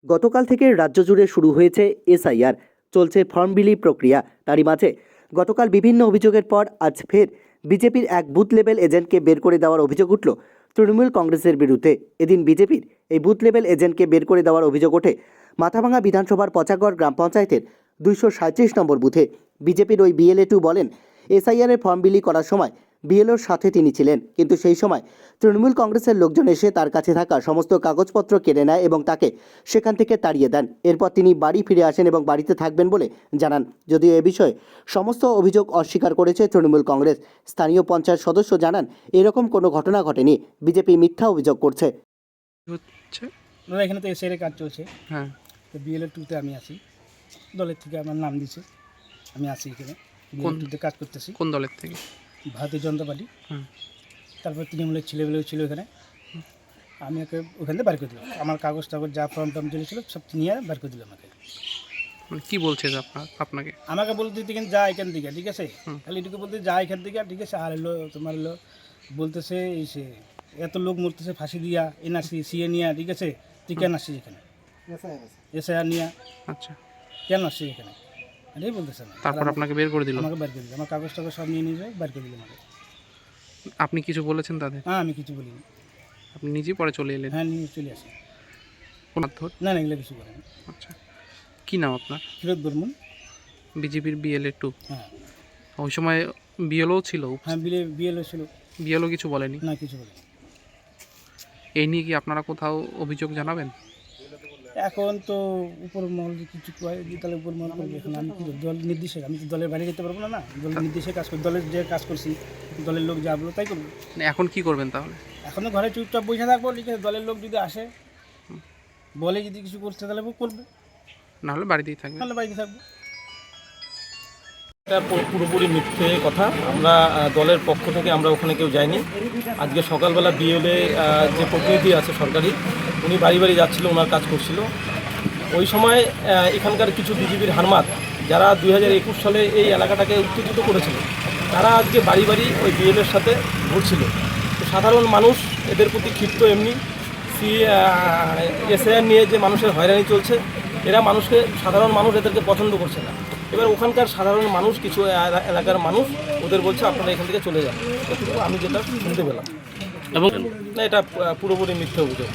গতকাল থেকে রাজ্য জুড়ে শুরু হয়েছে এসআইআর। চলছে ফর্ম বিলি প্রক্রিয়া। তারই মাঝে গতকাল বিভিন্ন অভিযোগের পর আজ ফের বিজেপির এক বুথ লেভেল এজেন্টকে বের করে দেওয়ার অভিযোগ উঠল তৃণমূল কংগ্রেসের বিরুদ্ধে। এদিন বিজেপির এই বুথ লেভেল এজেন্টকে বের করে দেওয়ার অভিযোগ ওঠে মাথাভাঙা বিধানসভার পচাগড় গ্রাম পঞ্চায়েতের 237 নম্বর বুথে। বিজেপির ওই বিএলএ 2 বলেন, এসআইআর এর ফর্ম বিলি করার সময় বিএলওর সাথে তিনি ছিলেন, কিন্তু সেই সময় তৃণমূল কংগ্রেসের লোকজন এসে তার কাছে থাকা সমস্ত কাগজপত্র কেড়ে নেয় এবং তাকে সেখান থেকে তাড়িয়ে দেন। এরপর তিনি বাড়ি ফিরে আসেন এবং বাড়িতে থাকবেন বলে জানান। যদিও এ বিষয়ে সমস্ত অভিযোগ অস্বীকার করেছে তৃণমূল কংগ্রেস। স্থানীয় পঞ্চায়েত সদস্য জানান, এরকম কোনো ঘটনা ঘটেনি, বিজেপি মিথ্যা অভিযোগ করছে। হচ্ছে দাদা এখানে তো এসআইআর কাজ চলছে, হ্যাঁ তো বিএলএ 2-তে আমি আছি। দলের থেকে আমার নাম দিয়েছে, আমি আছি এখানে বিএলএ 2-তে কাজ করতেছি। কোন দলের থেকে? ভারতীয় জনতা পার্টি। হুম। তারপর তৃণমূলের ছেলেবেলেও ছিল এখানে। আমি ওকে ওখান থেকে বার করে দিলাম। আমার কাগজ টাগজ যা ফর্ম টর্ম চলেছিল সব নিয়ে বার করে দিলাম আমাকে। মানে কি বলছে যে আপনাকে? আমাকে বলতে দিতেন যা এখান থেকে, ঠিক আছে, হুম। খালি এটুকু বলতে যা এখান থেকে, ঠিক আছে। আর এলো তোমার এলো বলতেছে এই সে এত লোক মরতেছে ফাঁসি দিয়া, এনআরসি সিএ নিয়ে, ঠিক আছে, তুই কেন আসছিস এখানে? এসআইআর নিয়ে আচ্ছা, কেন আসছিস এখানে? এটাই বলতেছে না। তারপর আপনাকে বের করে দিল? আমাকে বার করে দিল, আমার কাগজ টাগজ সব নিয়ে যায় বার করে দিল আমাকে। আপনি কিছু বলেছেন তাদের? হ্যাঁ, আমি কিছু বলিনি। আপনি নিজেই পরে চলে এলেন? হ্যাঁ, নিয়ে চলে আসি। কোন ধর? না না, এগুলো কিছু করেনি। আচ্ছা, কি নাম আপনার? ফিরোজ বর্মন। বিজেপির বিএলএ 2? হ্যাঁ ওই সময় বিএলও ছিল? হ্যাঁ, বিএলও ছিল। বিএলও কিছু বলেনি? না, কিছু বলিনি। এই নিয়ে কি আপনারা কোথাও অভিযোগ জানাবেন? এখন তো উপর মহল যে কিছু কয় তাহলে উপর মহল করবে। এখন আমি কি দল নির্দেশে, আমি তো দলের বাইরে যেতে পারবো না। না, দলের নির্দেশে কাজ করি, দলের যে কাজ করছি দলের লোক যা বলো তাই করবো। মানে এখন কি করবেন তাহলে? এখন তো ঘরে চুপচাপ বসে থাকবো, ঠিক আছে। দলের লোক যদি আসে বলে যদি কিছু করতে তাহলে করবো, নাহলে বাড়িতেই থাকবেন? তাহলে বাড়িতে থাকবো। এটা পুরোপুরি মিথ্যে কথা। আমরা দলের পক্ষ থেকে আমরা ওখানে কেউ যাইনি। আজকে সকালবেলা বিএলএ যে প্রতিনিধি আছে সরকারি, উনি বাড়ি বাড়ি যাচ্ছিল, ওনার কাজ করছিল। ওই সময় এখানকার কিছু বিজেপির হারমাত যারা 2021 সালে এই এলাকাটাকে উত্তেজিত করেছিল, তারা আজকে বাড়ি বাড়ি ওই বিএলএর সাথে ঘুরছিল। তো সাধারণ মানুষ এদের প্রতি ক্ষিপ্ত। এমনি এসআইআর নিয়ে যে মানুষের হয়রানি চলছে, সাধারণ মানুষ এদেরকে পছন্দ করছে না। এবার ওখানকার সাধারণ মানুষ, কিছু এলাকার মানুষ ওদের বলছে আপনারা এখান থেকে চলে যান। এটুকু আমি যেটা শুনতে পেলাম। এবং না, এটা পুরোপুরি মিথ্যে অভিযোগ।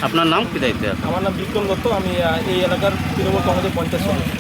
আপনার নাম কি দায়িত্বে? আমার নাম বিক্রম দত্ত, আমি এই এলাকার তৃণমূল কংগ্রেসের পঞ্চায়েত সদস্য।